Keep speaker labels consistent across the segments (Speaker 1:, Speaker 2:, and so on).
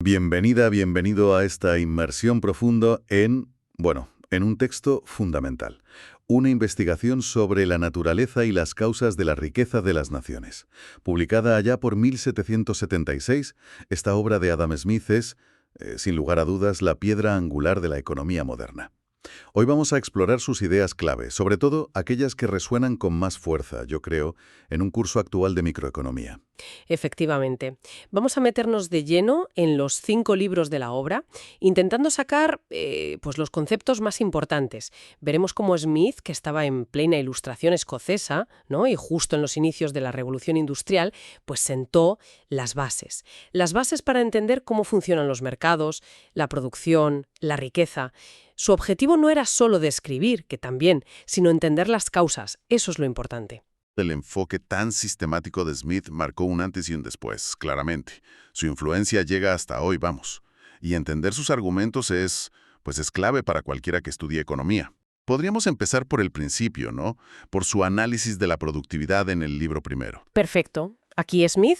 Speaker 1: Bienvenida, bienvenido a esta inmersión profunda en un texto fundamental. Una investigación sobre la naturaleza y las causas de la riqueza de las naciones. Publicada allá por 1776, esta obra de Adam Smith es, sin lugar a dudas, la piedra angular de la economía moderna. Hoy vamos a explorar sus ideas clave, sobre todo aquellas que resuenan con más fuerza, yo creo, en un curso actual de microeconomía.
Speaker 2: Efectivamente. Vamos a meternos de lleno en los 5 libros de la obra, intentando sacar pues los conceptos más importantes. Veremos cómo Smith, que estaba en plena ilustración escocesa, ¿no? Y justo en los inicios de la Revolución Industrial, pues sentó las bases. Las bases para entender cómo funcionan los mercados, la producción, la riqueza. Su objetivo no era solo describir, que también, sino entender las causas. Eso es lo importante.
Speaker 3: El enfoque tan sistemático de Smith marcó un antes y un después, claramente. Su influencia llega hasta hoy, vamos. Y entender sus argumentos es clave para cualquiera que estudie economía. Podríamos empezar por el principio, ¿no? Por su análisis de la productividad en el libro primero.
Speaker 2: Perfecto. Aquí Smith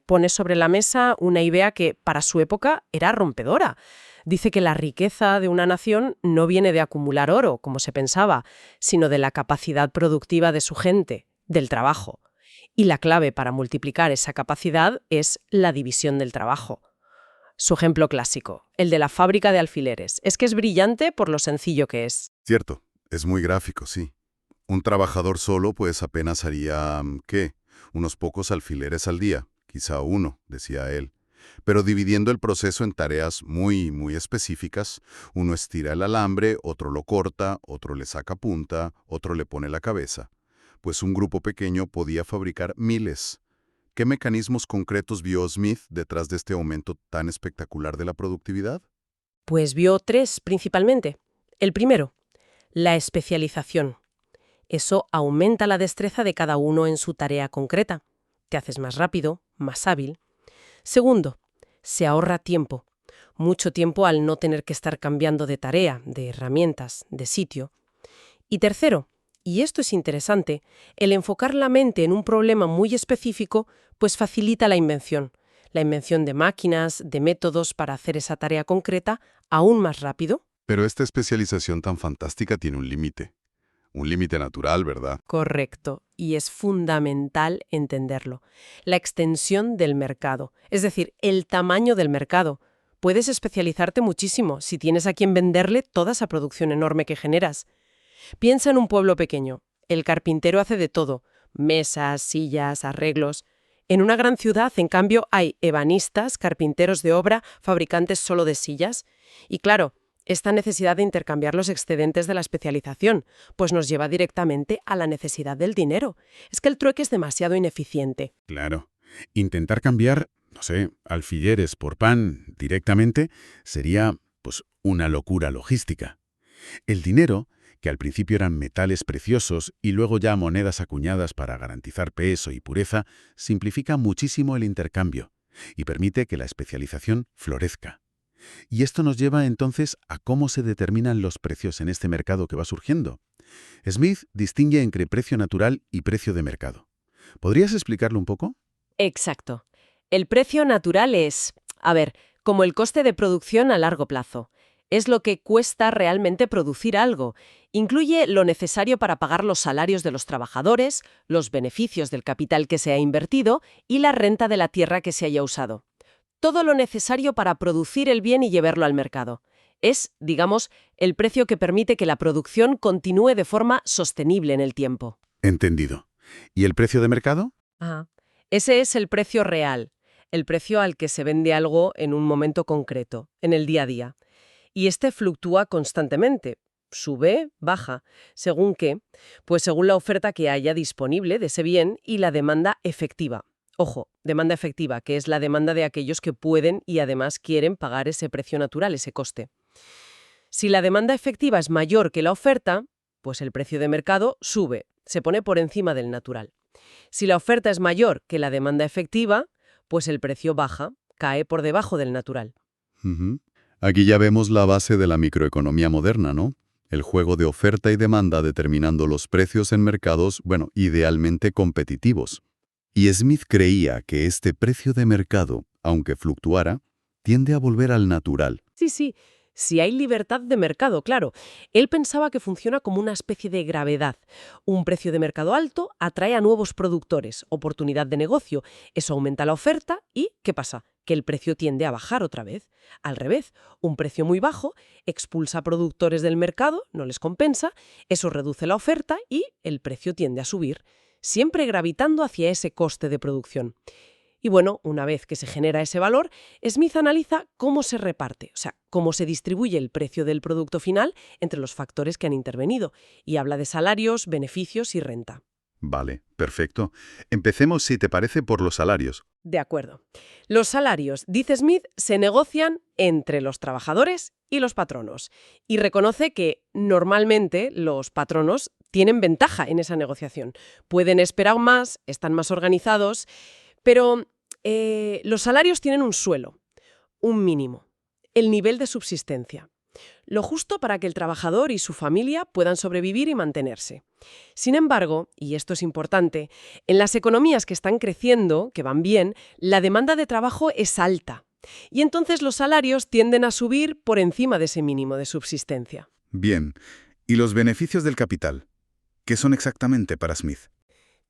Speaker 2: pone sobre la mesa una idea que para su época era rompedora. Dice que la riqueza de una nación no viene de acumular oro, como se pensaba, sino de la capacidad productiva de su gente, del trabajo. Y la clave para multiplicar esa capacidad es la división del trabajo. Su ejemplo clásico, el de la fábrica de alfileres, es que es brillante por lo sencillo que es.
Speaker 3: Cierto, es muy gráfico, sí. Un trabajador solo pues apenas haría, ¿qué? Unos pocos alfileres al día, quizá uno, decía él. Pero dividiendo el proceso en tareas muy específicas, uno estira el alambre, otro lo corta, otro le saca punta, otro le pone la cabeza. Pues un grupo pequeño podía fabricar miles. ¿Qué mecanismos concretos vio Smith detrás de este aumento tan espectacular de la productividad?
Speaker 2: Pues vio 3 principalmente. El primero, la especialización. Eso aumenta la destreza de cada uno en su tarea concreta. Te haces más rápido, más hábil. Segundo, se ahorra tiempo. Mucho tiempo al no tener que estar cambiando de tarea, de herramientas, de sitio. Y tercero, y esto es interesante, el enfocar la mente en un problema muy específico, pues facilita la invención de máquinas, de métodos para hacer esa tarea concreta aún más rápido.
Speaker 3: Pero esta especialización tan fantástica tiene un límite. Un límite natural, ¿verdad?
Speaker 2: Correcto, y es fundamental entenderlo. La extensión del mercado, es decir, el tamaño del mercado. Puedes especializarte muchísimo si tienes a quien venderle toda esa producción enorme que generas. Piensa en un pueblo pequeño. El carpintero hace de todo, mesas, sillas, arreglos. En una gran ciudad, en cambio, hay ebanistas, carpinteros de obra, fabricantes solo de sillas. Y claro, esta necesidad de intercambiar los excedentes de la especialización, pues nos lleva directamente a la necesidad del dinero. Es que el trueque es demasiado ineficiente.
Speaker 4: Claro. Intentar cambiar, no sé, alfileres por pan directamente sería, una locura logística. El dinero, que al principio eran metales preciosos y luego ya monedas acuñadas para garantizar peso y pureza, simplifica muchísimo el intercambio y permite que la especialización florezca. Y esto nos lleva entonces a cómo se determinan los precios en este mercado que va surgiendo. Smith distingue entre precio natural y precio de mercado. ¿Podrías explicarlo un poco?
Speaker 2: Exacto. El precio natural es, como el coste de producción a largo plazo. Es lo que cuesta realmente producir algo. Incluye lo necesario para pagar los salarios de los trabajadores, los beneficios del capital que se ha invertido y la renta de la tierra que se haya usado. Todo lo necesario para producir el bien y llevarlo al mercado. Es, digamos, el precio que permite que la producción continúe de forma sostenible en el tiempo.
Speaker 4: Entendido. ¿Y el precio de mercado?
Speaker 2: Ese es el precio real, el precio al que se vende algo en un momento concreto, en el día a día. Y este fluctúa constantemente. Sube, baja. ¿Según qué? Pues según la oferta que haya disponible de ese bien y la demanda efectiva. Ojo, demanda efectiva, que es la demanda de aquellos que pueden y además quieren pagar ese precio natural, ese coste. Si la demanda efectiva es mayor que la oferta, pues el precio de mercado sube, se pone por encima del natural. Si la oferta es mayor que la demanda efectiva, pues el precio baja, cae por debajo del natural.
Speaker 1: Aquí ya vemos la base de la microeconomía moderna, ¿no? El juego de oferta y demanda determinando los precios en mercados, idealmente competitivos. Y Smith creía que este precio de mercado, aunque fluctuara,
Speaker 3: Tiende a volver al natural.
Speaker 2: Sí, sí. Si hay libertad de mercado, claro. Él pensaba que funciona como una especie de gravedad. Un precio de mercado alto atrae a nuevos productores, oportunidad de negocio. Eso aumenta la oferta y, ¿qué pasa? Que el precio tiende a bajar otra vez. Al revés, un precio muy bajo expulsa a productores del mercado, no les compensa, eso reduce la oferta y el precio tiende a subir, siempre gravitando hacia ese coste de producción. Y bueno, una vez que se genera ese valor, Smith analiza cómo se reparte, o sea, cómo se distribuye el precio del producto final entre los factores que han intervenido, y habla de salarios, beneficios y renta.
Speaker 1: Vale, perfecto. Empecemos, si te parece, por los salarios.
Speaker 2: De acuerdo. Los salarios, dice Smith, se negocian entre los trabajadores y los patronos, y reconoce que normalmente los patronos tienen ventaja en esa negociación. Pueden esperar más, están más organizados. Pero los salarios tienen un suelo, un mínimo, el nivel de subsistencia. Lo justo para que el trabajador y su familia puedan sobrevivir y mantenerse. Sin embargo, y esto es importante, en las economías que están creciendo, que van bien, la demanda de trabajo es alta. Y entonces los salarios tienden a subir por encima de ese mínimo de subsistencia.
Speaker 4: Bien. ¿Y los beneficios del capital? ¿Qué son exactamente para Smith?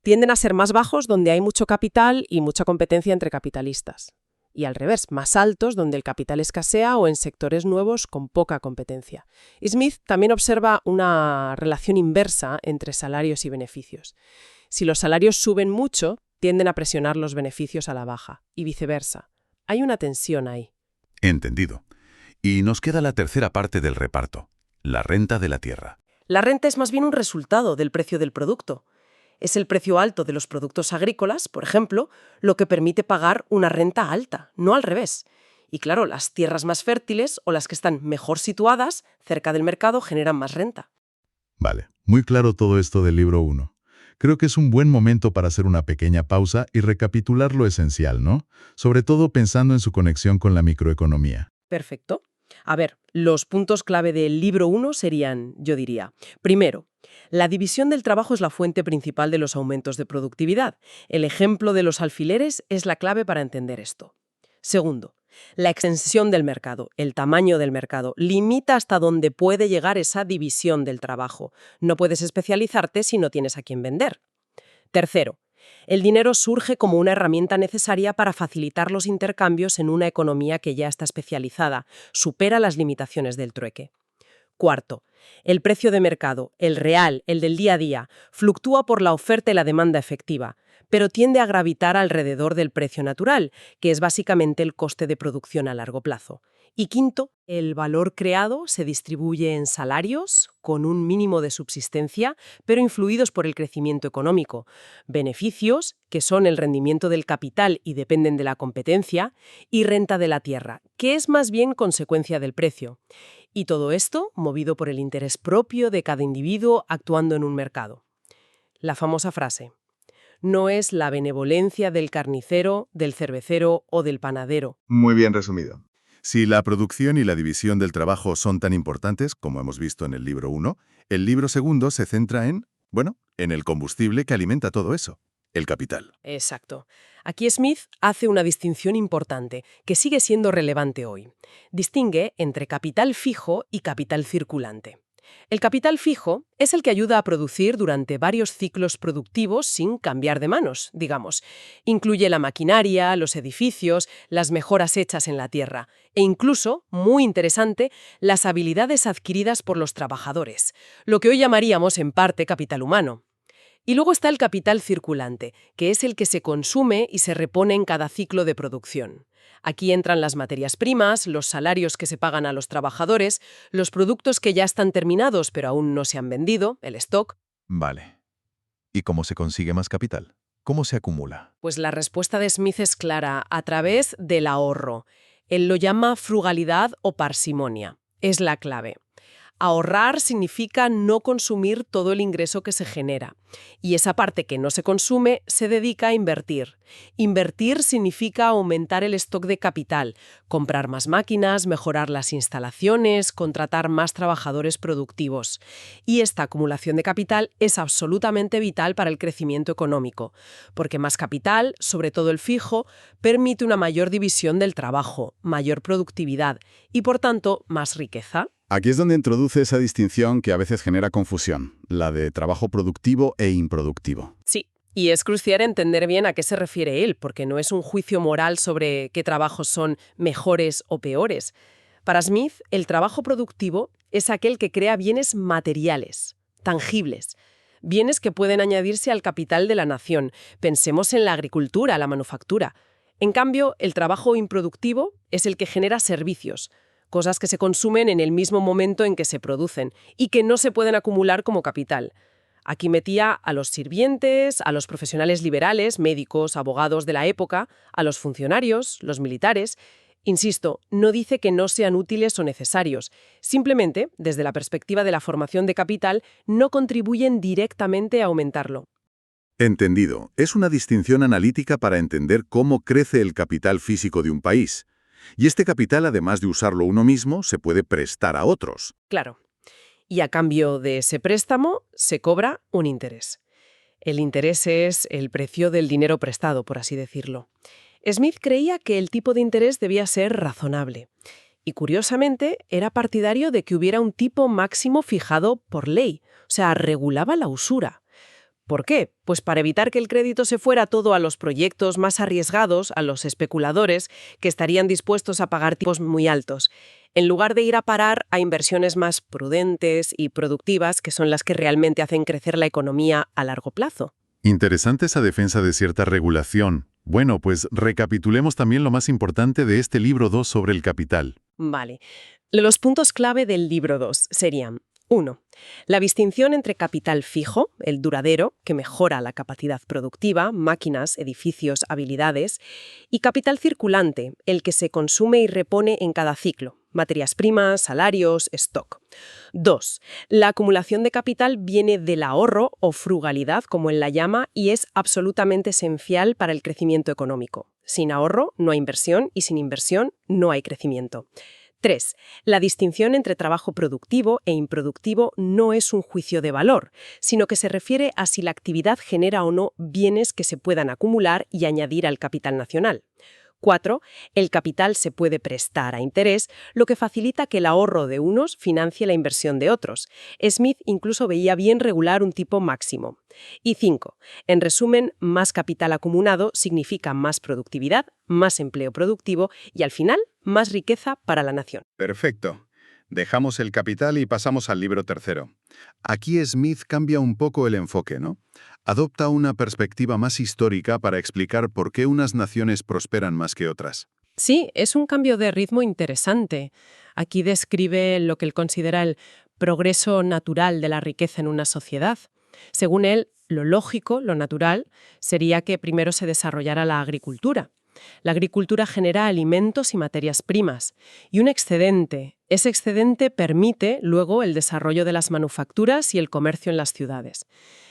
Speaker 2: Tienden a ser más bajos donde hay mucho capital y mucha competencia entre capitalistas. Y al revés, más altos donde el capital escasea o en sectores nuevos con poca competencia. Smith también observa una relación inversa entre salarios y beneficios. Si los salarios suben mucho, tienden a presionar los beneficios a la baja, y viceversa. Hay una tensión ahí.
Speaker 3: Entendido. Y nos queda la tercera parte del reparto, la renta de la tierra.
Speaker 2: La renta es más bien un resultado del precio del producto. Es el precio alto de los productos agrícolas, por ejemplo, lo que permite pagar una renta alta, no al revés. Y claro, las tierras más fértiles o las que están mejor situadas, cerca del mercado, generan más renta.
Speaker 5: Vale, muy claro todo esto del libro 1. Creo que es un buen momento para hacer una pequeña pausa y recapitular lo esencial, ¿no? Sobre todo pensando en su conexión con la microeconomía.
Speaker 2: Perfecto. A ver, los puntos clave del libro 1 serían, yo diría, primero, la división del trabajo es la fuente principal de los aumentos de productividad. El ejemplo de los alfileres es la clave para entender esto. Segundo, la extensión del mercado, el tamaño del mercado, limita hasta dónde puede llegar esa división del trabajo. No puedes especializarte si no tienes a quién vender. Tercero, el dinero surge como una herramienta necesaria para facilitar los intercambios en una economía que ya está especializada, supera las limitaciones del trueque. Cuarto, el precio de mercado, el real, el del día a día, fluctúa por la oferta y la demanda efectiva, pero tiende a gravitar alrededor del precio natural, que es básicamente el coste de producción a largo plazo. Y quinto, el valor creado se distribuye en salarios, con un mínimo de subsistencia, pero influidos por el crecimiento económico, beneficios, que son el rendimiento del capital y dependen de la competencia, y renta de la tierra, que es más bien consecuencia del precio. Y todo esto movido por el interés propio de cada individuo actuando en un mercado. La famosa frase: no es la benevolencia del carnicero, del cervecero o del panadero.
Speaker 3: Muy bien resumido. Si la producción y la división del trabajo son tan importantes, como hemos visto en el libro 1, el libro 2 se centra en el combustible que alimenta todo eso, el capital.
Speaker 2: Exacto. Aquí Smith hace una distinción importante, que sigue siendo relevante hoy. Distingue entre capital fijo y capital circulante. El capital fijo es el que ayuda a producir durante varios ciclos productivos sin cambiar de manos, digamos. Incluye la maquinaria, los edificios, las mejoras hechas en la tierra e incluso, muy interesante, las habilidades adquiridas por los trabajadores, lo que hoy llamaríamos en parte capital humano. Y luego está el capital circulante, que es el que se consume y se repone en cada ciclo de producción. Aquí entran las materias primas, los salarios que se pagan a los trabajadores, los productos que ya están terminados pero aún no se han vendido, el stock.
Speaker 6: Vale. ¿Y cómo se consigue más capital? ¿Cómo se acumula?
Speaker 2: Pues la respuesta de Smith es clara, a través del ahorro. Él lo llama frugalidad o parsimonia. Es la clave. Ahorrar significa no consumir todo el ingreso que se genera. Y esa parte que no se consume se dedica a invertir. Invertir significa aumentar el stock de capital, comprar más máquinas, mejorar las instalaciones, contratar más trabajadores productivos. Y esta acumulación de capital es absolutamente vital para el crecimiento económico, porque más capital, sobre todo el fijo, permite una mayor división del trabajo, mayor productividad y, por tanto, más riqueza.
Speaker 3: Aquí es donde introduce esa distinción que a veces genera confusión, la de trabajo productivo e improductivo.
Speaker 2: Sí, y es crucial entender bien a qué se refiere él, porque no es un juicio moral sobre qué trabajos son mejores o peores. Para Smith, el trabajo productivo es aquel que crea bienes materiales, tangibles, bienes que pueden añadirse al capital de la nación. Pensemos en la agricultura, la manufactura. En cambio, el trabajo improductivo es el que genera servicios, cosas que se consumen en el mismo momento en que se producen y que no se pueden acumular como capital. Aquí metía a los sirvientes, a los profesionales liberales, médicos, abogados de la época, a los funcionarios, los militares. Insisto, no dice que no sean útiles o necesarios. Simplemente, desde la perspectiva de la formación de capital, no contribuyen directamente a aumentarlo.
Speaker 1: Entendido. Es una distinción analítica para entender cómo crece el capital físico de un país. Y este capital, además de usarlo uno mismo, se puede prestar a otros.
Speaker 2: Claro. Y a cambio de ese préstamo se cobra un interés. El interés es el precio del dinero prestado, por así decirlo. Smith creía que el tipo de interés debía ser razonable. Y curiosamente, era partidario de que hubiera un tipo máximo fijado por ley, o sea, regulaba la usura. ¿Por qué? Pues para evitar que el crédito se fuera todo a los proyectos más arriesgados, a los especuladores, que estarían dispuestos a pagar tipos muy altos, en lugar de ir a parar a inversiones más prudentes y productivas, que son las que realmente hacen crecer la economía a largo plazo.
Speaker 1: Interesante esa defensa de cierta regulación. Bueno, pues recapitulemos también lo más importante de este libro 2 sobre el capital.
Speaker 2: Vale. Los puntos clave del libro 2 serían: 1. La distinción entre capital fijo, el duradero, que mejora la capacidad productiva, máquinas, edificios, habilidades, y capital circulante, el que se consume y repone en cada ciclo, materias primas, salarios, stock. 2. La acumulación de capital viene del ahorro o frugalidad, como él la llama, y es absolutamente esencial para el crecimiento económico. Sin ahorro no hay inversión y sin inversión no hay crecimiento. 3. La distinción entre trabajo productivo e improductivo no es un juicio de valor, sino que se refiere a si la actividad genera o no bienes que se puedan acumular y añadir al capital nacional. 4. El capital se puede prestar a interés, lo que facilita que el ahorro de unos financie la inversión de otros. Smith incluso veía bien regular un tipo máximo. Y 5. En resumen, más capital acumulado significa más productividad, más empleo productivo y, al final, más riqueza para la nación.
Speaker 3: Perfecto. Dejamos el capital y pasamos al libro 3. Aquí Smith cambia un poco el enfoque, ¿no? Adopta una perspectiva más histórica para explicar por qué unas naciones prosperan más que otras.
Speaker 2: Sí, es un cambio de ritmo interesante. Aquí describe lo que él considera el progreso natural de la riqueza en una sociedad. Según él, lo lógico, lo natural, sería que primero se desarrollara la agricultura. La agricultura genera alimentos y materias primas, y un excedente. Ese excedente permite luego el desarrollo de las manufacturas y el comercio en las ciudades.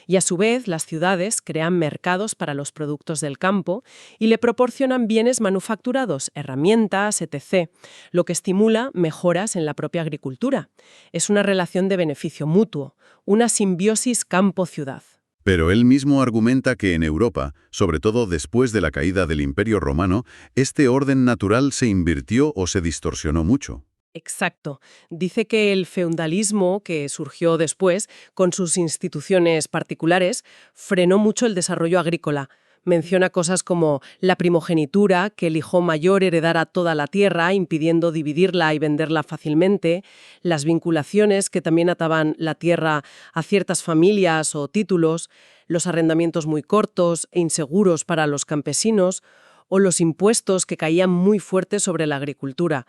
Speaker 2: Y a su vez, las ciudades crean mercados para los productos del campo y le proporcionan bienes manufacturados, herramientas, etc., lo que estimula mejoras en la propia agricultura. Es una relación de beneficio mutuo, una simbiosis campo-ciudad.
Speaker 1: Pero él mismo argumenta que en Europa, sobre todo después de la caída del Imperio Romano, este orden natural se invirtió o se distorsionó mucho.
Speaker 2: Exacto. Dice que el feudalismo, que surgió después, con sus instituciones particulares, frenó mucho el desarrollo agrícola. Menciona cosas como la primogenitura, que el hijo mayor heredara toda la tierra, impidiendo dividirla y venderla fácilmente, las vinculaciones que también ataban la tierra a ciertas familias o títulos, los arrendamientos muy cortos e inseguros para los campesinos, o los impuestos que caían muy fuertes sobre la agricultura.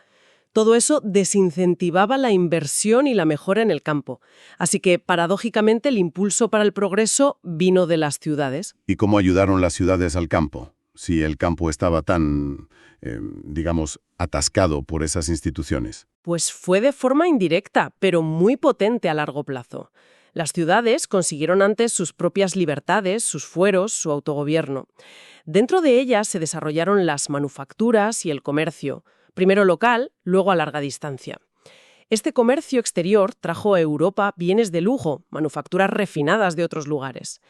Speaker 2: Todo eso desincentivaba la inversión y la mejora en el campo. Así que, paradójicamente, el impulso para el progreso vino de las ciudades.
Speaker 3: ¿Y cómo ayudaron las ciudades al campo? Si el campo estaba tan, atascado por esas instituciones?
Speaker 2: Pues fue de forma indirecta, pero muy potente a largo plazo. Las ciudades consiguieron antes sus propias libertades, sus fueros, su autogobierno. Dentro de ellas se desarrollaron las manufacturas y el comercio, primero local, luego a larga distancia. Este comercio exterior trajo a Europa bienes de lujo, manufacturas refinadas de otros lugares.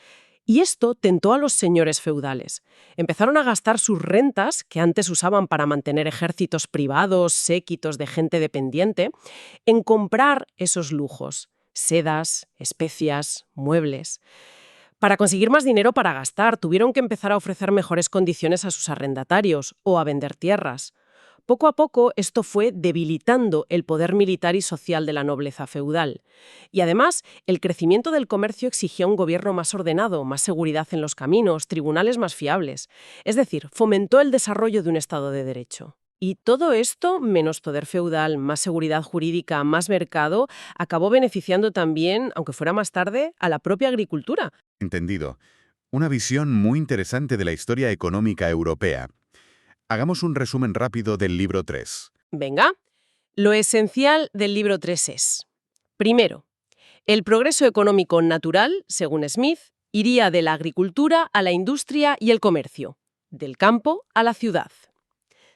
Speaker 2: Y esto tentó a los señores feudales. Empezaron a gastar sus rentas, que antes usaban para mantener ejércitos privados, séquitos de gente dependiente, en comprar esos lujos: sedas, especias, muebles. Para conseguir más dinero para gastar, tuvieron que empezar a ofrecer mejores condiciones a sus arrendatarios o a vender tierras. Poco a poco, esto fue debilitando el poder militar y social de la nobleza feudal. Y además, el crecimiento del comercio exigía un gobierno más ordenado, más seguridad en los caminos, tribunales más fiables. Es decir, fomentó el desarrollo de un Estado de Derecho. Y todo esto, menos poder feudal, más seguridad jurídica, más mercado, acabó beneficiando también, aunque fuera más tarde, a la propia agricultura.
Speaker 7: Entendido. Una visión muy interesante de la historia económica europea. Hagamos un resumen rápido del libro 3.
Speaker 2: Venga, lo esencial del libro 3 es: primero, el progreso económico natural, según Smith, iría de la agricultura a la industria y el comercio, del campo a la ciudad.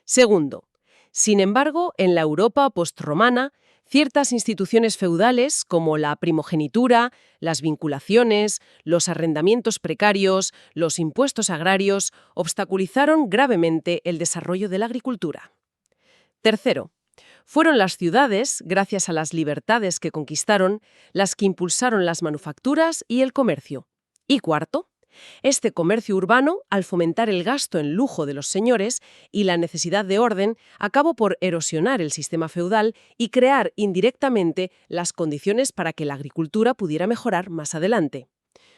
Speaker 2: Segundo, sin embargo, en la Europa postromana, ciertas instituciones feudales, como la primogenitura, las vinculaciones, los arrendamientos precarios, los impuestos agrarios, obstaculizaron gravemente el desarrollo de la agricultura. Tercero, fueron las ciudades, gracias a las libertades que conquistaron, las que impulsaron las manufacturas y el comercio. Y cuarto, este comercio urbano, al fomentar el gasto en lujo de los señores y la necesidad de orden, acabó por erosionar el sistema feudal y crear indirectamente las condiciones para que la agricultura pudiera mejorar más adelante.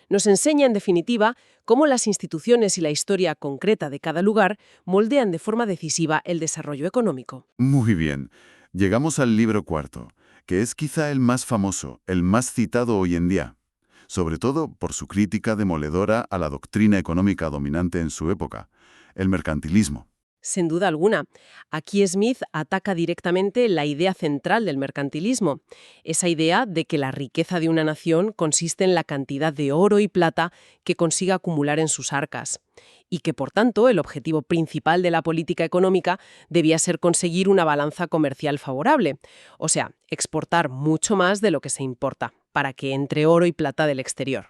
Speaker 2: Nos enseña, en definitiva, cómo las instituciones y la historia concreta de cada lugar moldean de forma decisiva el desarrollo económico.
Speaker 3: Muy bien. Llegamos al libro 4, que es quizá el más famoso, el más citado hoy en día, sobre todo por su crítica demoledora a la doctrina económica dominante en su época, el mercantilismo.
Speaker 2: Sin duda alguna, aquí Smith ataca directamente la idea central del mercantilismo, esa idea de que la riqueza de una nación consiste en la cantidad de oro y plata que consiga acumular en sus arcas, y que, por tanto, el objetivo principal de la política económica debía ser conseguir una balanza comercial favorable, o sea, exportar mucho más de lo que se importa, para que entre oro y plata del exterior.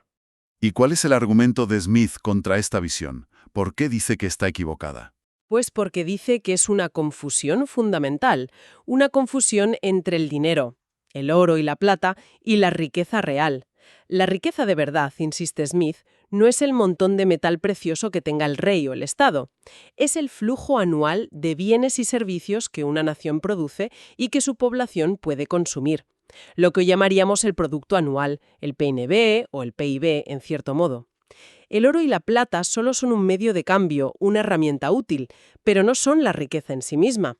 Speaker 3: ¿Y cuál es el argumento de Smith contra esta visión? ¿Por qué dice que está equivocada?
Speaker 2: Pues porque dice que es una confusión fundamental, una confusión entre el dinero, el oro y la plata, y la riqueza real. La riqueza de verdad, insiste Smith, no es el montón de metal precioso que tenga el rey o el Estado. Es el flujo anual de bienes y servicios que una nación produce y que su población puede consumir. Lo que hoy llamaríamos el producto anual, el PNB o el PIB, en cierto modo. El oro y la plata solo son un medio de cambio, una herramienta útil, pero no son la riqueza en sí misma.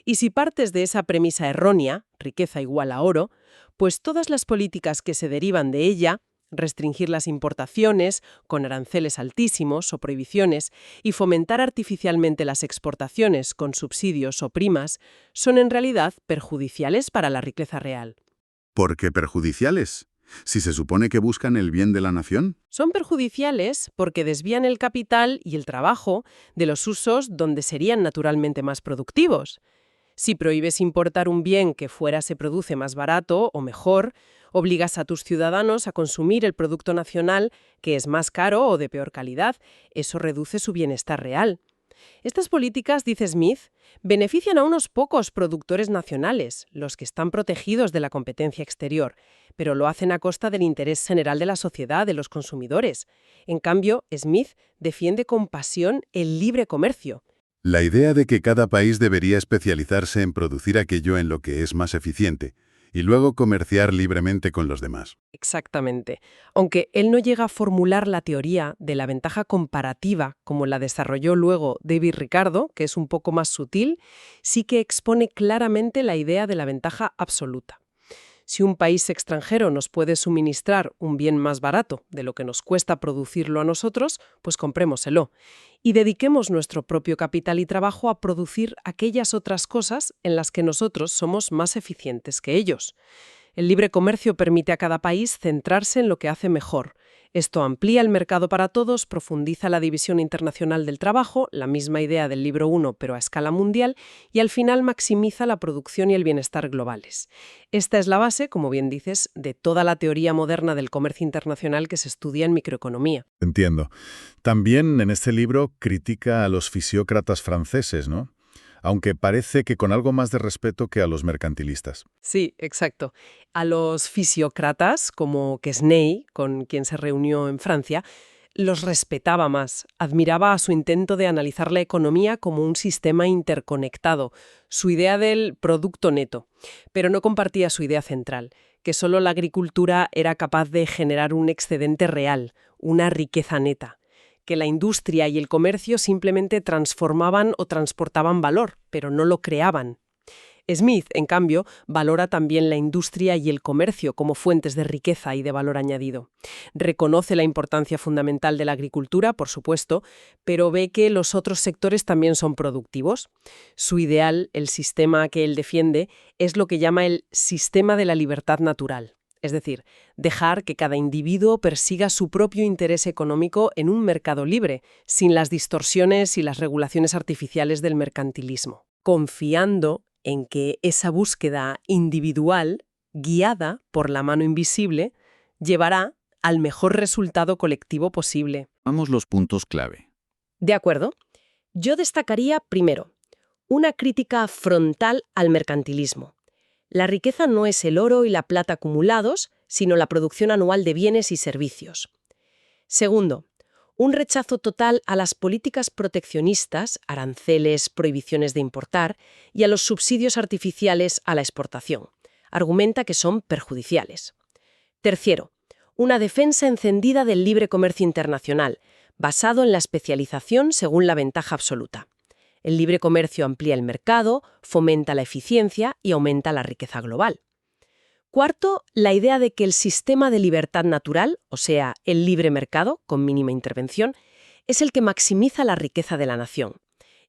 Speaker 2: Y si partes de esa premisa errónea, riqueza igual a oro, pues todas las políticas que se derivan de ella, restringir las importaciones con aranceles altísimos o prohibiciones y fomentar artificialmente las exportaciones con subsidios o primas, son en realidad perjudiciales para la riqueza real.
Speaker 3: ¿Por qué perjudiciales? Si se supone que buscan el bien de la nación.
Speaker 2: Son perjudiciales porque desvían el capital y el trabajo de los usos donde serían naturalmente más productivos. Si prohíbes importar un bien que fuera se produce más barato o mejor, obligas a tus ciudadanos a consumir el producto nacional que es más caro o de peor calidad. Eso reduce su bienestar real. Estas políticas, dice Smith, benefician a unos pocos productores nacionales, los que están protegidos de la competencia exterior, pero lo hacen a costa del interés general de la sociedad, de los consumidores. En cambio, Smith defiende con pasión el libre comercio.
Speaker 3: La idea de que cada país debería especializarse en producir aquello en lo que es más eficiente y luego comerciar libremente con los demás.
Speaker 2: Exactamente. Aunque él no llega a formular la teoría de la ventaja comparativa como la desarrolló luego David Ricardo, que es un poco más sutil, sí que expone claramente la idea de la ventaja absoluta. Si un país extranjero nos puede suministrar un bien más barato de lo que nos cuesta producirlo a nosotros, pues comprémoselo. Y dediquemos nuestro propio capital y trabajo a producir aquellas otras cosas en las que nosotros somos más eficientes que ellos. El libre comercio permite a cada país centrarse en lo que hace mejor. Esto amplía el mercado para todos, profundiza la división internacional del trabajo, la misma idea del libro 1 pero a escala mundial, y al final maximiza la producción y el bienestar globales. Esta es la base, como bien dices, de toda la teoría moderna del comercio internacional que se estudia en microeconomía.
Speaker 1: Entiendo. También en este libro critica a los fisiócratas franceses, ¿no? Aunque parece que con algo más de respeto que a los mercantilistas.
Speaker 2: Sí, exacto. A los fisiócratas, como Quesnay, con quien se reunió en Francia, los respetaba más, admiraba a su intento de analizar la economía como un sistema interconectado, su idea del producto neto, pero no compartía su idea central, que solo la agricultura era capaz de generar un excedente real, una riqueza neta, que la industria y el comercio simplemente transformaban o transportaban valor, pero no lo creaban. Smith, en cambio, valora también la industria y el comercio como fuentes de riqueza y de valor añadido. Reconoce la importancia fundamental de la agricultura, por supuesto, pero ve que los otros sectores también son productivos. Su ideal, el sistema que él defiende, es lo que llama el sistema de la libertad natural. Es decir, dejar que cada individuo persiga su propio interés económico en un mercado libre, sin las distorsiones y las regulaciones artificiales del mercantilismo, confiando en que esa búsqueda individual, guiada por la mano invisible, llevará al mejor resultado colectivo posible.
Speaker 8: Vamos los puntos clave.
Speaker 9: De acuerdo. Yo destacaría, primero, una crítica frontal al mercantilismo. La riqueza no es el oro y la plata acumulados, sino la producción anual de bienes y servicios. Segundo, un rechazo total a las políticas proteccionistas, aranceles, prohibiciones de importar, y a los subsidios artificiales a la exportación. Argumenta que son perjudiciales. Tercero, una defensa encendida del libre comercio internacional, basado en la especialización según la ventaja absoluta. El libre comercio amplía el mercado, fomenta la eficiencia y aumenta la riqueza global. Cuarto, la idea de que el sistema de libertad natural, o sea, el libre mercado, con mínima intervención, es el que maximiza la riqueza de la nación.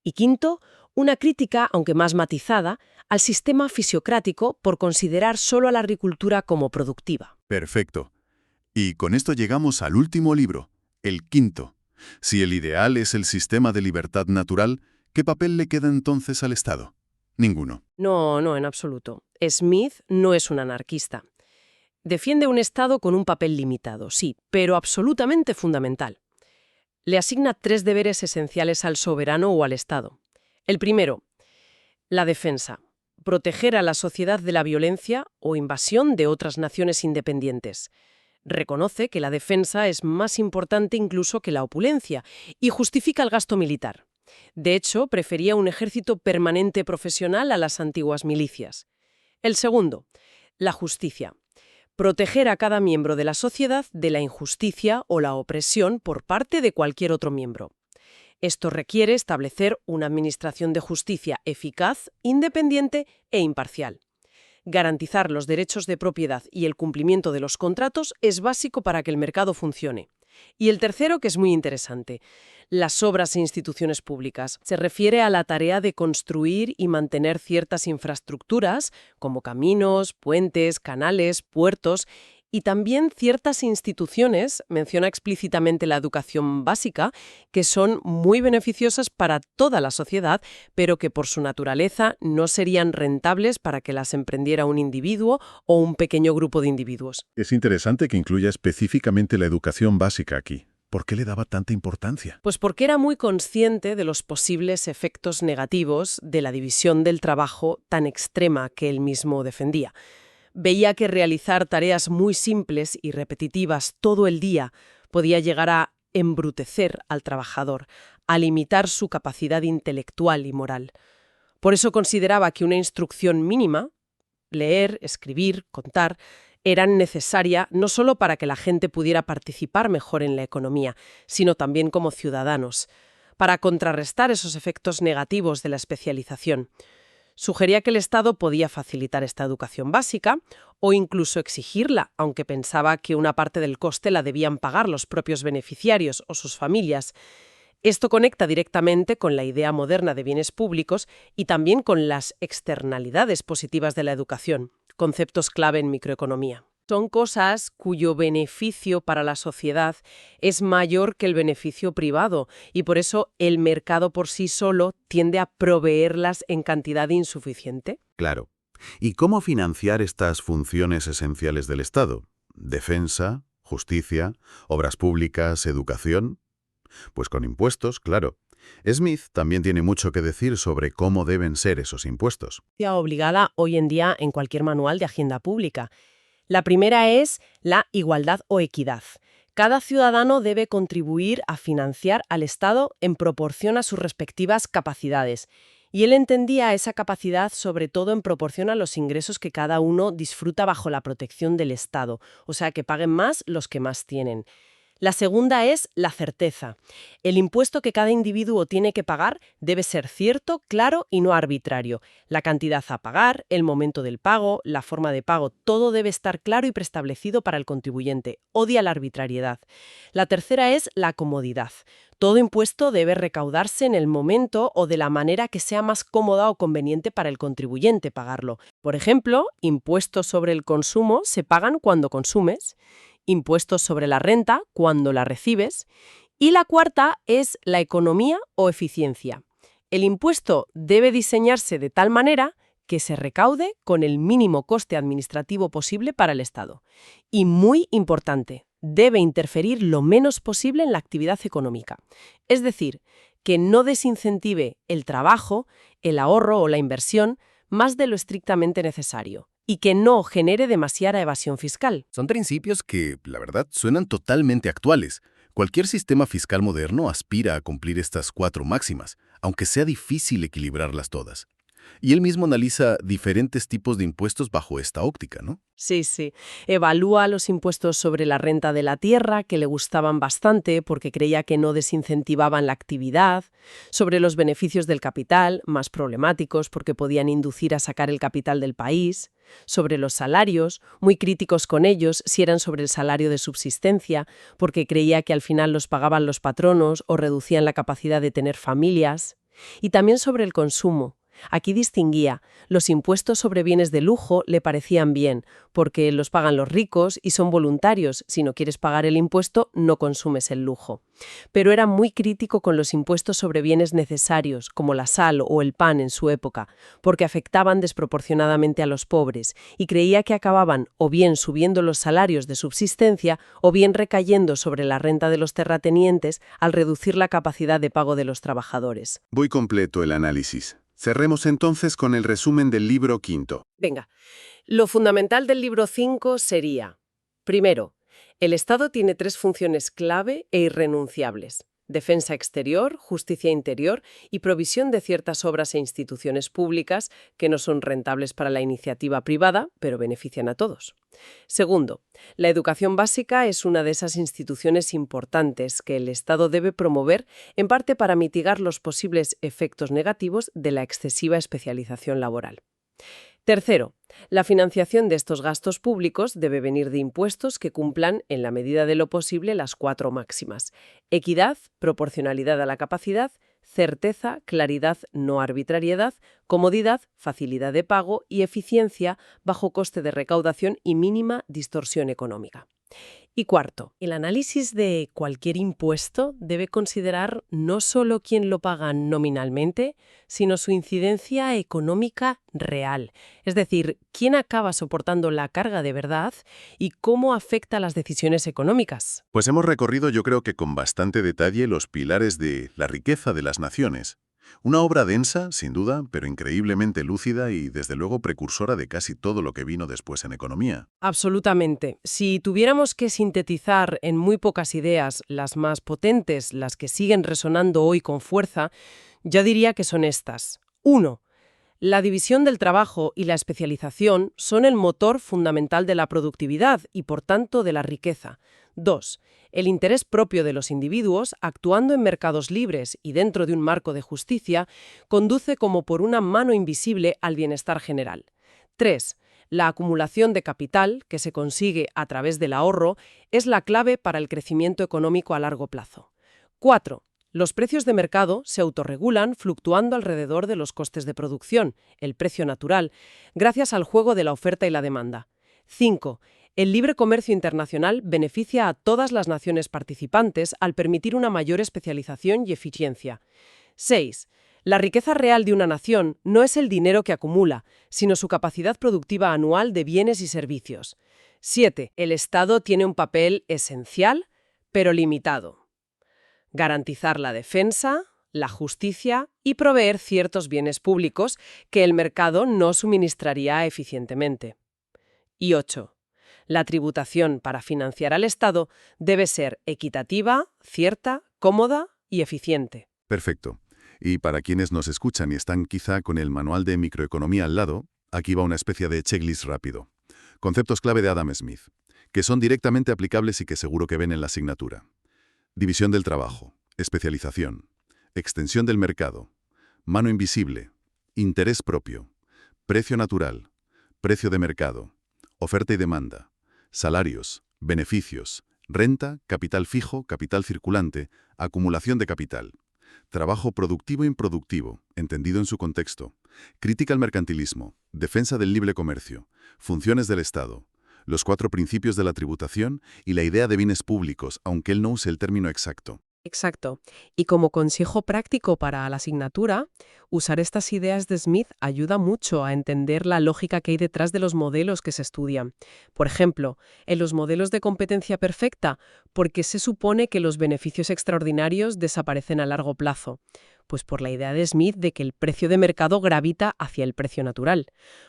Speaker 9: Y quinto, una crítica, aunque más matizada, al sistema fisiocrático por considerar solo a la agricultura como productiva.
Speaker 3: Perfecto. Y con esto llegamos al último libro, el quinto. Si el ideal es el sistema de libertad natural, ¿qué papel le queda entonces al Estado? Ninguno.
Speaker 2: No, en absoluto. Smith no es un anarquista. Defiende un Estado con un papel limitado, sí, pero absolutamente fundamental. Le asigna 3 deberes esenciales al soberano o al Estado. El primero, la defensa. Proteger a la sociedad de la violencia o invasión de otras naciones independientes. Reconoce que la defensa es más importante incluso que la opulencia y justifica el gasto militar. De hecho, prefería un ejército permanente profesional a las antiguas milicias. El segundo, la justicia. Proteger a cada miembro de la sociedad de la injusticia o la opresión por parte de cualquier otro miembro. Esto requiere establecer una administración de justicia eficaz, independiente e imparcial. Garantizar los derechos de propiedad y el cumplimiento de los contratos es básico para que el mercado funcione. Y el tercero, que es muy interesante, las obras e instituciones públicas. Se refiere a la tarea de construir y mantener ciertas infraestructuras, como caminos, puentes, canales, puertos, y también ciertas instituciones, menciona explícitamente la educación básica, que son muy beneficiosas para toda la sociedad, pero que por su naturaleza no serían rentables para que las emprendiera un individuo o un pequeño grupo de individuos.
Speaker 1: Es interesante que incluya específicamente la educación básica aquí. ¿Por qué le daba tanta importancia?
Speaker 2: Pues porque era muy consciente de los posibles efectos negativos de la división del trabajo tan extrema que él mismo defendía. Veía que realizar tareas muy simples y repetitivas todo el día podía llegar a embrutecer al trabajador, a limitar su capacidad intelectual y moral. Por eso consideraba que una instrucción mínima, leer, escribir, contar, era necesaria no solo para que la gente pudiera participar mejor en la economía, sino también como ciudadanos, para contrarrestar esos efectos negativos de la especialización. Sugería que el Estado podía facilitar esta educación básica o incluso exigirla, aunque pensaba que una parte del coste la debían pagar los propios beneficiarios o sus familias. Esto conecta directamente con la idea moderna de bienes públicos y también con las externalidades positivas de la educación, conceptos clave en microeconomía. Son cosas cuyo beneficio para la sociedad es mayor que el beneficio privado y por eso el mercado por sí solo tiende a proveerlas en cantidad insuficiente.
Speaker 3: Claro. ¿Y cómo financiar estas funciones esenciales del Estado? Defensa, justicia, obras públicas, educación. Pues con impuestos, claro. Smith también tiene mucho que decir sobre cómo deben ser esos impuestos.
Speaker 2: Obligada hoy en día en cualquier manual de hacienda pública. La primera es la igualdad o equidad. Cada ciudadano debe contribuir a financiar al Estado en proporción a sus respectivas capacidades. Y él entendía esa capacidad sobre todo en proporción a los ingresos que cada uno disfruta bajo la protección del Estado, o sea, que paguen más los que más tienen. La segunda es la certeza. El impuesto que cada individuo tiene que pagar debe ser cierto, claro y no arbitrario. La cantidad a pagar, el momento del pago, la forma de pago, todo debe estar claro y preestablecido para el contribuyente. Odia la arbitrariedad. La tercera es la comodidad. Todo impuesto debe recaudarse en el momento o de la manera que sea más cómoda o conveniente para el contribuyente pagarlo. Por ejemplo, impuestos sobre el consumo se pagan cuando consumes, impuestos sobre la renta cuando la recibes, y la cuarta es la economía o eficiencia. El impuesto debe diseñarse de tal manera que se recaude con el mínimo coste administrativo posible para el Estado. Y muy importante, debe interferir lo menos posible en la actividad económica. Es decir, que no desincentive el trabajo, el ahorro o la inversión más de lo estrictamente necesario, y que no genere demasiada evasión fiscal.
Speaker 8: Son principios que, la verdad, suenan totalmente actuales. Cualquier sistema fiscal moderno aspira a cumplir estas 4 máximas, aunque sea difícil equilibrarlas todas. Y él mismo analiza diferentes tipos de impuestos bajo esta óptica, ¿no?
Speaker 2: Sí. Evalúa los impuestos sobre la renta de la tierra, que le gustaban bastante porque creía que no desincentivaban la actividad, sobre los beneficios del capital, más problemáticos porque podían inducir a sacar el capital del país, sobre los salarios, muy críticos con ellos si eran sobre el salario de subsistencia, porque creía que al final los pagaban los patronos o reducían la capacidad de tener familias, y también sobre el consumo. Aquí distinguía, los impuestos sobre bienes de lujo le parecían bien, porque los pagan los ricos y son voluntarios. Si no quieres pagar el impuesto, no consumes el lujo. Pero era muy crítico con los impuestos sobre bienes necesarios, como la sal o el pan en su época, porque afectaban desproporcionadamente a los pobres, y creía que acababan o bien subiendo los salarios de subsistencia o bien recayendo sobre la renta de los terratenientes al reducir la capacidad de pago de los trabajadores.
Speaker 3: Muy completo el análisis. Cerremos entonces con el resumen del libro quinto.
Speaker 2: Venga, lo fundamental del libro 5 sería, primero, el Estado tiene 3 funciones clave e irrenunciables: defensa exterior, justicia interior y provisión de ciertas obras e instituciones públicas que no son rentables para la iniciativa privada, pero benefician a todos. Segundo, la educación básica es una de esas instituciones importantes que el Estado debe promover, en parte para mitigar los posibles efectos negativos de la excesiva especialización laboral. Tercero, la financiación de estos gastos públicos debe venir de impuestos que cumplan, en la medida de lo posible, las 4 máximas: equidad, proporcionalidad a la capacidad, certeza, claridad, no arbitrariedad, comodidad, facilidad de pago y eficiencia, bajo coste de recaudación y mínima distorsión económica. Y cuarto, el análisis de cualquier impuesto debe considerar no solo quién lo paga nominalmente, sino su incidencia económica real. Es decir, quién acaba soportando la carga de verdad y cómo afecta a las decisiones económicas.
Speaker 3: Pues hemos recorrido, yo creo que con bastante detalle, los pilares de la riqueza de las naciones. Una obra densa, sin duda, pero increíblemente lúcida y, desde luego, precursora de casi todo lo que vino después en economía.
Speaker 2: Absolutamente. Si tuviéramos que sintetizar en muy pocas ideas las más potentes, las que siguen resonando hoy con fuerza, yo diría que son estas. 1. La división del trabajo y la especialización son el motor fundamental de la productividad y, por tanto, de la riqueza. 2. El interés propio de los individuos, actuando en mercados libres y dentro de un marco de justicia, conduce como por una mano invisible al bienestar general. 3. La acumulación de capital, que se consigue a través del ahorro, es la clave para el crecimiento económico a largo plazo. 4. Los precios de mercado se autorregulan fluctuando alrededor de los costes de producción, el precio natural, gracias al juego de la oferta y la demanda. 5. El libre comercio internacional beneficia a todas las naciones participantes al permitir una mayor especialización y eficiencia. 6. La riqueza real de una nación no es el dinero que acumula, sino su capacidad productiva anual de bienes y servicios. 7. El Estado tiene un papel esencial, pero limitado. Garantizar la defensa, la justicia y proveer ciertos bienes públicos que el mercado no suministraría eficientemente. Y 8. La tributación para financiar al Estado debe ser equitativa, cierta, cómoda y eficiente.
Speaker 3: Perfecto. Y para quienes nos escuchan y están quizá con el manual de microeconomía al lado, aquí va una especie de checklist rápido. Conceptos clave de Adam Smith, que son directamente aplicables y que seguro que ven en la asignatura. División del trabajo, especialización, extensión del mercado, mano invisible, interés propio, precio natural, precio de mercado, oferta y demanda, salarios, beneficios, renta, capital fijo, capital circulante, acumulación de capital, trabajo productivo e improductivo, entendido en su contexto, crítica al mercantilismo, defensa del libre comercio, funciones del Estado, los 4 principios de la tributación y la idea de bienes públicos, aunque él no use el término exacto.
Speaker 2: Exacto. Y como consejo práctico para la asignatura, usar estas ideas de Smith ayuda mucho a entender la lógica que hay detrás de los modelos que se estudian. Por ejemplo, en los modelos de competencia perfecta, ¿por qué se supone que los beneficios extraordinarios desaparecen a largo plazo? Pues por la idea de Smith de que el precio de mercado gravita hacia el precio natural.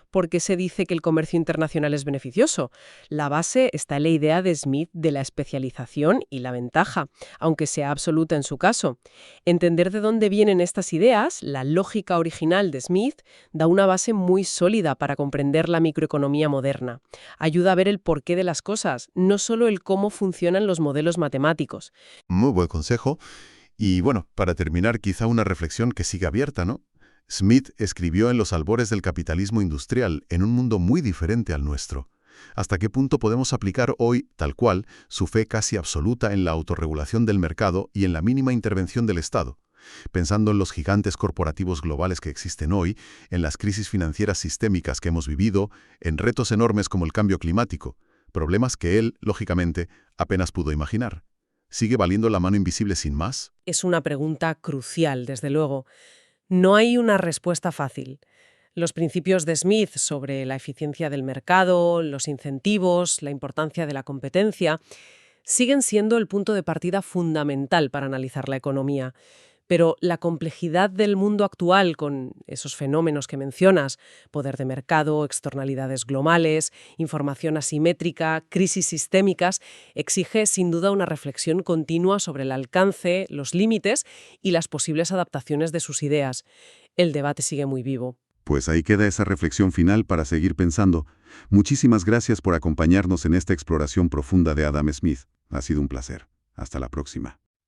Speaker 2: ¿Por qué se dice que el comercio internacional es beneficioso? La base está en la idea de Smith de la especialización y la ventaja, aunque sea absoluta en su caso. Entender de dónde vienen estas ideas, la lógica original de Smith, da una base muy sólida para comprender la microeconomía moderna. Ayuda a ver el porqué de las cosas, no solo el cómo funcionan los modelos matemáticos.
Speaker 3: Muy buen consejo. Y bueno, para terminar, quizá una reflexión que sigue abierta, ¿no? Smith escribió en los albores del capitalismo industrial, en un mundo muy diferente al nuestro. ¿Hasta qué punto podemos aplicar hoy, tal cual, su fe casi absoluta en la autorregulación del mercado y en la mínima intervención del Estado? Pensando en los gigantes corporativos globales que existen hoy, en las crisis financieras sistémicas que hemos vivido, en retos enormes como el cambio climático, problemas que él, lógicamente, apenas pudo imaginar. ¿Sigue valiendo la mano invisible sin más?
Speaker 2: Es una pregunta crucial, desde luego. No hay una respuesta fácil. Los principios de Smith sobre la eficiencia del mercado, los incentivos, la importancia de la competencia, siguen siendo el punto de partida fundamental para analizar la economía. Pero la complejidad del mundo actual con esos fenómenos que mencionas, poder de mercado, externalidades globales, información asimétrica, crisis sistémicas, exige sin duda una reflexión continua sobre el alcance, los límites y las posibles adaptaciones de sus ideas. El debate sigue muy vivo.
Speaker 3: Pues ahí queda esa reflexión final para seguir pensando. Muchísimas gracias por acompañarnos en esta exploración profunda de Adam Smith. Ha sido un placer. Hasta la próxima.